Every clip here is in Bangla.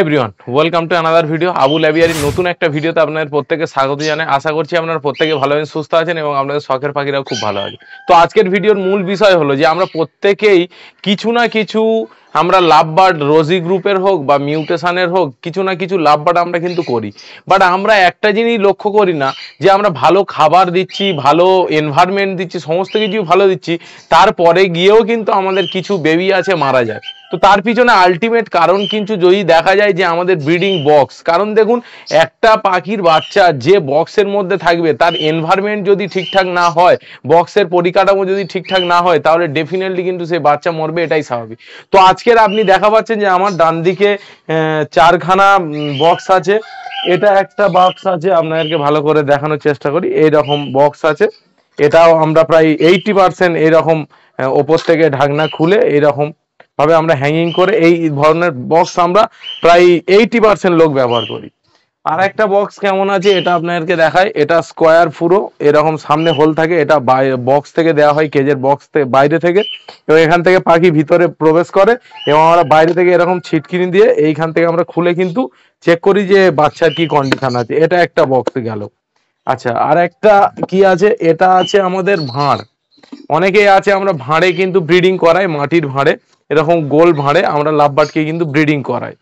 Everyone welcome to another video Abul অ্যাভিয়ারির নতুন একটা ভিডিওতে আপনাদের প্রত্যেককে স্বাগত জানাই। আশা করছি আপনারা প্রত্যেকে ভালো আছেন, সুস্থ আছেন এবং আপনাদের শখের পাখিরাও খুব ভালো আছে। তো আজকের ভিডিওর মূল বিষয় হলো যে আমরা প্রত্যেকেই কিছু না কিছু আমরা লাভ বার্ড রোজি গ্রুপের হোক বা মিউটেশনের হোক কিছু না কিছু লাভ বার্ড আমরা কিন্তু করি, বাট আমরা একটা জিনিস লক্ষ্য করি না যে আমরা ভালো খাবার দিচ্ছি, ভালো এনভায়রনমেন্ট দিচ্ছি, সমস্ত কিছু ভালো দিচ্ছি, তারপরে গিয়েও কিন্তু আমাদের কিছু বেবি আছে মারা যায়। তো তার পিছনে আলটিমেট কারণ কিন্তু যদি দেখা যায় যে আমাদের ব্রিডিং বক্স, কারণ দেখুন একটা পাখির বাচ্চা যে বক্সের মধ্যে থাকবে তার এনভায়রনমেন্ট যদি ঠিকঠাক না হয়, বক্সের পরিকাঠামো যদি ঠিকঠাক না হয়, তাহলে ডেফিনেটলি কিন্তু সেই বাচ্চা মরবে, এটাই স্বাভাবিক। তো আজকের আপনি দেখা পাচ্ছেন যে আমার ডান দিকে চারখানা বক্স আছে, এটা একটা বক্স আছে, আপনাদেরকে ভালো করে দেখানোর চেষ্টা করি। এইরকম বক্স আছে, এটাও আমরা প্রায় 80% এইরকম ওপর থেকে ঢাকনা খুলে এইরকম ভাবে আমরা হ্যাঙ্গিং করে এই ধরনের বক্স আমরা প্রায় 80% লোক ব্যবহার করি। আর একটা বক্স কেমন আছে এটা আপনাদেরকে দেখায়। এটা স্কোয়ার পুরো এরকম সামনে হোল থাকে, এটা বক্স থেকে দেওয়া হয়, কেজের বক্স বাইরে থেকে, এবং এখান থেকে পাখি ভিতরে প্রবেশ করে এবং আমরা বাইরে থেকে এরকম ছিটকিনি দিয়ে এইখান থেকে আমরা খুলে কিন্তু চেক করি যে বাচ্চার কি কন্ডিশন আছে। এটা একটা বক্স গেল। আচ্ছা, আর একটা কি আছে, এটা আছে আমাদের ভাঁড়। অনেকেই আছে আমরা ভাঁড়ে কিন্তু ব্রিডিং করাই, মাটির ভাঁড়ে, এরকম গোল ভাঁড়ে আমরা লাভ বার্ডকে কিন্তু ব্রিডিং করাই।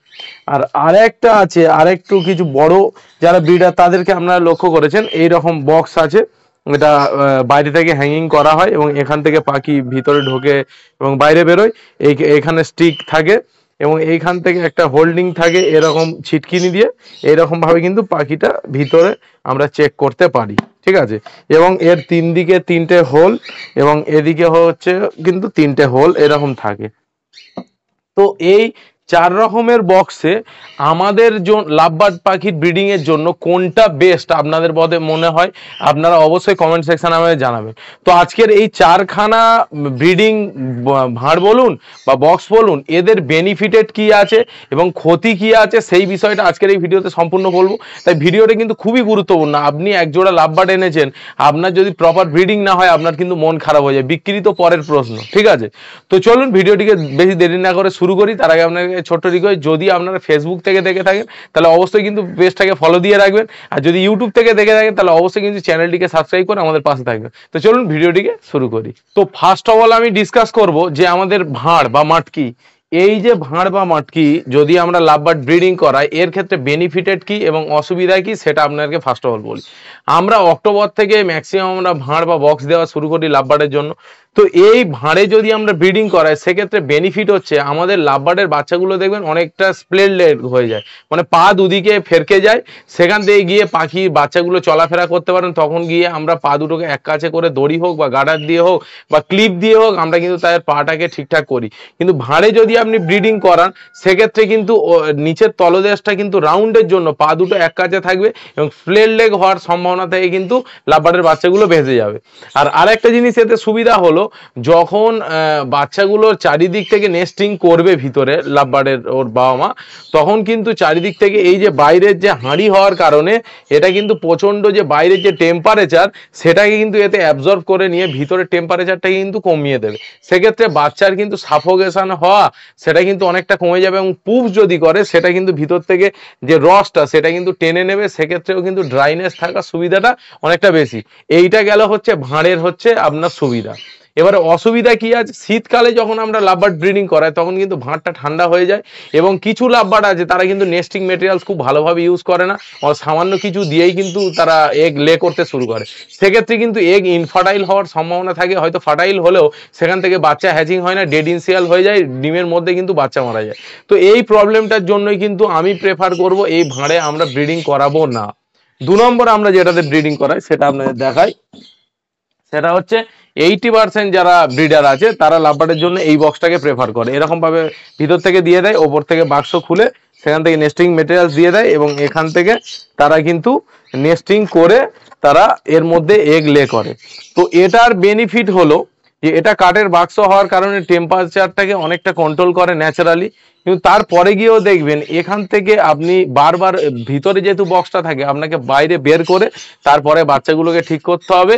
আর আরেকটা আছে, আরেকটু কিছু বড় যারা ব্রিডার তাদেরকে আপনারা লক্ষ্য করেছেন, এইরকম বক্স আছে, এটা বাইরে থেকে হ্যাঙ্গিং করা হয় এবং এখান থেকে পাখি ভিতরে ঢোকে এবং বাইরে বেরোয়। এখানে স্টিক থাকে এবং এইখান থেকে একটা হোল্ডিং থাকে, এরকম ছিটকিনি দিয়ে এরকম ভাবে কিন্তু পাখিটা ভিতরে আমরা চেক করতে পারি, ঠিক আছে। এবং এর তিন দিকে তিনটে হোল এবং এদিকে হচ্ছে কিন্তু তিনটে হোল এরকম থাকে। তো এই চার রকমের বক্সে আমাদের লাভ বার্ড পাখির ব্রিডিং এর জন্য কোনটা বেস্ট আপনাদের মনে হয়, আপনারা অবশ্যই কমেন্ট সেকশনে আমাদের জানাবেন। তো আজকের এই চারখানা ব্রিডিং ভাঁড় বলুন বা বক্স বলুন, এদের বেনিফিটেড কি আছে এবং ক্ষতি কি আছে, সেই বিষয়টা আজকের এই ভিডিওতে সম্পূর্ণ বলবো। তাই ভিডিওটা কিন্তু খুবই গুরুত্বপূর্ণ। আপনি একজোড়া লাভ বার্ড এনেছেন, আপনার যদি প্রপার ব্রিডিং না হয় আপনার কিন্তু মন খারাপ হয়ে যায়, বিক্রি তো পরের প্রশ্ন, ঠিক আছে। তো চলুন ভিডিওটিকে বেশি দেরি না করে শুরু করি। তার আগে আপনাকে ছোট্ট রিকোয়েস্ট, যদি আপনারা ফেসবুক থেকে দেখে থাকেন তাহলে অবশ্যই কিন্তু পেজটাকে ফলো দিয়ে রাখবেন, আর যদি ইউটিউব থেকে দেখে থাকেন তাহলে অবশ্যই কিন্তু চ্যানেলটিকে সাবস্ক্রাইব করে আমাদের পাশে থাকবেন। তো চলুন ভিডিওটিকে শুরু করি। তো ফার্স্ট অফ অল আমি ডিসকাস করব যে আমাদের ভাঁড় বা মাটকি, এই যে ভাঁড় বা মাটকি যদি আমরা লাভ বার্ড ব্রিডিং করাই, এর ক্ষেত্রে বেনিফিটেড কি এবং অসুবিধা কি সেটা আপনাদেরকে ফার্স্ট অফ অল বলি। আমরা অক্টোবর থেকে ম্যাক্সিমাম আমরা ভাঁড় বা বক্স দেওয়া শুরু করি লাভ বার্ডের জন্য। তো এই ভাঁড়ে যদি আমরা ব্রিডিং করাই সেক্ষেত্রে বেনিফিট হচ্ছে আমাদের লাভ বার্ডের বাচ্চাগুলো দেখবেন অনেকটা স্প্লেন্ডেড হয়ে যায়, মানে পা দুদিকে ফেরকে যায়, সেখান থেকে গিয়ে পাখির বাচ্চাগুলো চলাফেরা করতে পারেন। তখন গিয়ে আমরা পা দুটোকে এক কাছে করে দড়ি হোক বা গার্ডার দিয়ে হোক বা ক্লিপ দিয়ে হোক আমরা কিন্তু তাদের পাটাকে ঠিকঠাক করি। কিন্তু ভাঁড়ে যদি আপনি ব্রিডিং করান সেক্ষেত্রে কিন্তু নিচের তলদেশটা কিন্তু রাউন্ডের জন্য পা দুটো এক কাছে থাকবে এবং স্প্লেন লেগ হওয়ার সম্ভাবনা থেকে কিন্তু লাভ বার্ডের বাচ্চাগুলো ভেসে যাবে। আর আরেকটা জিনিস এতে সুবিধা হলো, যখন বাচ্চাগুলোর চারিদিক থেকে নেস্টিং করবে ভিতরে লাভ বার্ডের ওর বাবা মা, তখন কিন্তু চারিদিক থেকে এই যে বাইরের যে হাঁড়ি হওয়ার কারণে এটা কিন্তু প্রচন্ড যে বাইরের যে টেম্পারেচার সেটাকে কিন্তু এতে অ্যাবজর্ব করে নিয়ে ভিতরের টেম্পারেচারটাকে কিন্তু কমিয়ে দেবে। সেক্ষেত্রে বাচ্চার কিন্তু সাফোকেশন হওয়া সেটা কিন্তু অনেকটা কমে যাবে এবং পুপ যদি করে সেটা কিন্তু ভিতর থেকে যে রসটা সেটা কিন্তু টেনে নেবে, সেক্ষেত্রেও কিন্তু ড্রাইনেস থাকার সুবিধাটা অনেকটা বেশি। এইটা গেল হচ্ছে ভাঁড়ের হচ্ছে আপনার সুবিধা। এবারে অসুবিধা কি আছে, শীতকালে যখন আমরা লাভ বার্ড ব্রিডিং করাই তখন কিন্তু ভাঁড়টা ঠান্ডা হয়ে যায় এবং কিছু লাভ বার্ড আছে তারা কিন্তু নেস্টিং মেটেরিয়ালস খুব ভালোভাবে ইউজ করে না, সামান্য কিছু দিয়েই কিন্তু তারা এগ লে করতে শুরু করে। সেক্ষেত্রে কিন্তু এগ ইনফার্টাইল হওয়ার সম্ভাবনা থাকে, হয়তো ফার্টাইল হলেও সেখান থেকে বাচ্চা হ্যাচিং হয় না, ডেড ইনসিয়াল হয়ে যায়, ডিমের মধ্যে কিন্তু বাচ্চা মারা যায়। তো এই প্রবলেমটার জন্যই কিন্তু আমি প্রেফার করব এই ভাঁড়ে আমরা ব্রিডিং করাবো না। 2 নম্বর আমরা যেটাতে ব্রিডিং করাই সেটা আপনাদের দেখাই, সেটা হচ্ছে 80% যারা ব্রিডার আছে তারা লাভ বার্ডের জন্য এই বক্সটাকে প্রেফার করে। এরকম ভাবে ভিতর থেকে দিয়ে দেয়, ওপর থেকে বাক্স খুলে সেখান থেকে নেস্টিং মেটেরিয়ালস দিয়ে দেয় এবং এখান থেকে তারা কিন্তু নেস্টিং করে তারা এর মধ্যে এগ লে করে। তো এটার বেনিফিট হলো যে এটা কাঠের বাক্স হওয়ার কারণে টেম্পারেচারটাকে অনেকটা কন্ট্রোল করে ন্যাচারালি, কিন্তু তারপরে গিয়েও দেখবেন এখান থেকে আপনি বারবার ভিতরে যেহেতু বক্সটা থাকে আপনাকে বাইরে বের করে তারপরে বাচ্চাগুলোকে ঠিক করতে হবে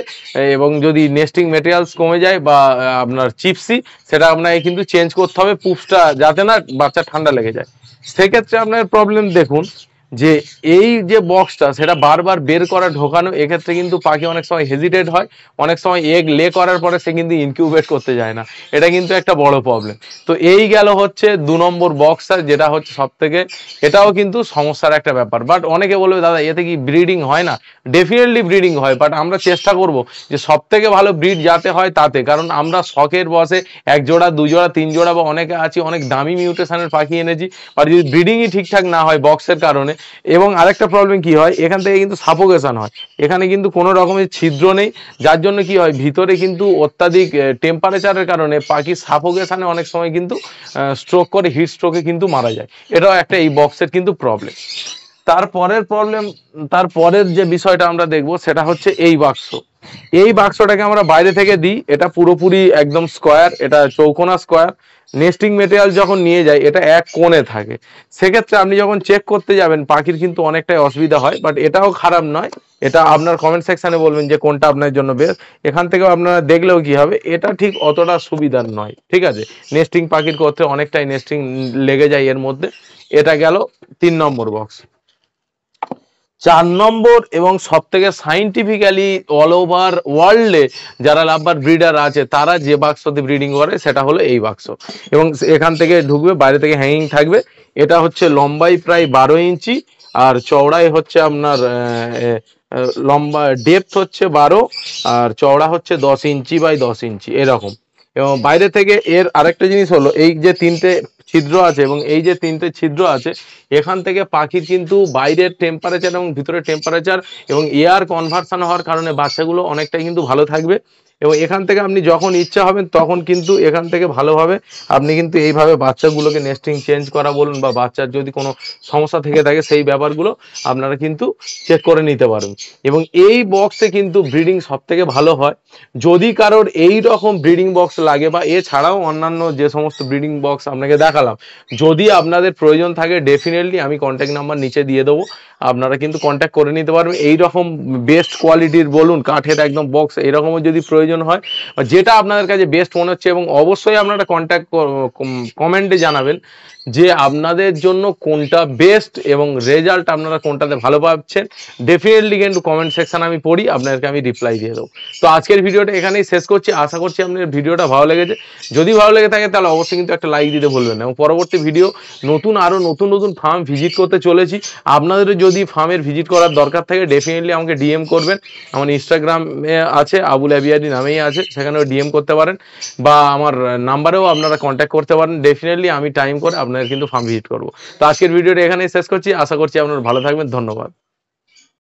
এবং যদি নেস্টিং মেটেরিয়ালস কমে যায় বা আপনার চিপসি সেটা আপনাকে কিন্তু চেঞ্জ করতে হবে পুপসটা, যাতে না বাচ্চা ঠান্ডা লেগে যায়। সেক্ষেত্রে আপনার প্রবলেম দেখুন যে এই যে বক্সটা সেটা বারবার বের করা ঢোকানো, এক্ষেত্রে কিন্তু পাখি অনেক সময় হেজিটেট হয়, অনেক সময় এগ লে করার পরে সে কিন্তু ইনকিউবেট করতে যায় না, এটা কিন্তু একটা বড় প্রবলেম। তো এই গেল হচ্ছে 2 নম্বর বক্সটা, যেটা হচ্ছে সব থেকে, এটাও কিন্তু সমস্যার একটা ব্যাপার। বাট অনেকে বলবে দাদা এতে কি ব্রিডিং হয় না? ডেফিনেটলি ব্রিডিং হয়, বাট আমরা চেষ্টা করব যে সব থেকে ভালো ব্রিড যাতে হয় তাতে, কারণ আমরা শখের বসে 1 জোড়া 2 জোড়া 3 জোড়া বা অনেকে আছি অনেক দামি মিউটেশনের পাখি এনেছি, আর যদি ব্রিডিংই ঠিকঠাক না হয় বক্সের কারণে। এবং আরেকটা প্রবলেম কি হয়, এখান থেকে কিন্তু সাফোকেশন হয়, এখানে কিন্তু কোনো রকমের ছিদ্র নেই, যার জন্য কি হয় ভিতরে কিন্তু অত্যাধিক টেম্পারেচারের কারণে পাখি সাফোকেশনে অনেক সময় কিন্তু স্ট্রোক করে, হিট স্ট্রোকে কিন্তু মারা যায়। এটাও একটা এই বক্সের কিন্তু প্রবলেম। তারপরের প্রবলেম, তারপরের যে বিষয়টা আমরা দেখব সেটা হচ্ছে এই বাক্স। এই বাক্সটাকে আমরা বাইরে থেকে দিই, এটা পুরোপুরি একদম স্কোয়ার, এটা চৌকোনা স্কোয়ার। নেস্টিং মেটেরিয়াল যখন নিয়ে যায় এটা এক কোণে থাকে, সেক্ষেত্রে আপনি যখন চেক করতে যাবেন পাখির কিন্তু অনেকটাই অসুবিধা হয়, বাট এটাও খারাপ নয়। এটা আপনার কমেন্ট সেকশনে বলবেন যে কোনটা আপনার জন্য বেস্ট, এখান থেকেও আপনারা দেখলেও কি হবে, এটা ঠিক অতটা সুবিধার নয়, ঠিক আছে। নেস্টিং পাখির করতে অনেকটাই নেস্টিং লেগে যায় এর মধ্যে। এটা গেল 3 নম্বর বক্স। 4 নম্বর এবং সব থেকে সাইন্টিফিক্যালি অল ওভার ওয়ার্ল্ডে যারা লাভবার ব্রিডার আছে তারা যে বাক্সতে ব্রিডিং করে সেটা হলো এই বাক্স, এবং এখান থেকে ঢুকবে, বাইরে থেকে হ্যাঙ্গিং থাকবে। এটা হচ্ছে লম্বাই প্রায় 12 ইঞ্চি, আর চওড়াই হচ্ছে আপনার লম্বা ডেপথ হচ্ছে 12, আর চওড়া হচ্ছে 10 ইঞ্চি বাই 10 ইঞ্চি এরকম। এবং বাইরে থেকে এর আরেকটা জিনিস হলো এই যে 3টে ছিদ্র আছে, এবং এই যে 3টে ছিদ্র আছে এখান থেকে পাখির কিন্তু বাইরের টেম্পারেচার এবং ভিতরের টেম্পারেচার এবং এয়ার কনভার্সন হওয়ার কারণে বাচ্চাগুলো অনেকটাই কিন্তু ভালো থাকবে। এবং এখান থেকে আপনি যখন ইচ্ছা হবেন তখন কিন্তু এখান থেকে ভালোভাবে আপনি কিন্তু এইভাবে বাচ্চাগুলোকে নেস্টিং চেঞ্জ করা বলুন, বা বাচ্চার যদি কোনো সমস্যা থেকে থাকে সেই ব্যাপারগুলো আপনারা কিন্তু চেক করে নিতে পারবেন। এবং এই বক্সে কিন্তু ব্রিডিং সব থেকে ভালো হয়। যদি কারোর এই রকম ব্রিডিং বক্স লাগে, বা এছাড়াও অন্যান্য যে সমস্ত ব্রিডিং বক্স আপনাকে দেখালাম, যদি আপনাদের প্রয়োজন থাকে ডেফিনেটলি আমি কন্ট্যাক্ট নাম্বার নিচে দিয়ে দেবো, আপনারা কিন্তু কন্ট্যাক্ট করে নিতে পারবেন। এই রকম বেস্ট কোয়ালিটির বলুন কাঠের একদম বক্স এরকমও যদি প্রয়োজন হয়, বা যেটা আপনাদের কাছে বেস্ট মনে হচ্ছে, এবং অবশ্যই আপনারা কন্ট্যাক্ট কমেন্টে জানাবেন যে আপনাদের জন্য কোনটা বেস্ট এবং রেজাল্ট আপনারা কোনটাতে ভালো পাচ্ছেন। ডেফিনেটলি কিন্তু কমেন্ট সেকশন আমি পড়ি, আপনাদেরকে আমি রিপ্লাই দিয়ে দেবো। তো আজকের ভিডিওটা এখানেই শেষ করছি, আশা করছি আপনাদের ভিডিওটা ভালো লেগেছে। যদি ভালো লেগে থাকে তাহলে অবশ্যই কিন্তু একটা লাইক দিতে ভুলবেন না। এবং পরবর্তী ভিডিও আরো নতুন নতুন ফার্ম ভিজিট করতে চলেছি। আপনাদের যদি ফার্মের ভিজিট করার দরকার থাকে ডেফিনেটলি আমাকে ডিএম করবেন, আমার ইনস্টাগ্রামে আছে আবুল অ্যাবিয়ারি নামেই আছে, সেখানেও ডিএম করতে পারেন, বা আমার নাম্বারেও আপনারা কন্ট্যাক্ট করতে পারেন। ডেফিনেটলি আমি টাইম করে আপনাদের কিন্তু ফার্ম ভিজিট করবো। তো আজকের ভিডিওটা এখানেই শেষ করছি, আশা করছি আপনারা ভালো থাকবেন, ধন্যবাদ।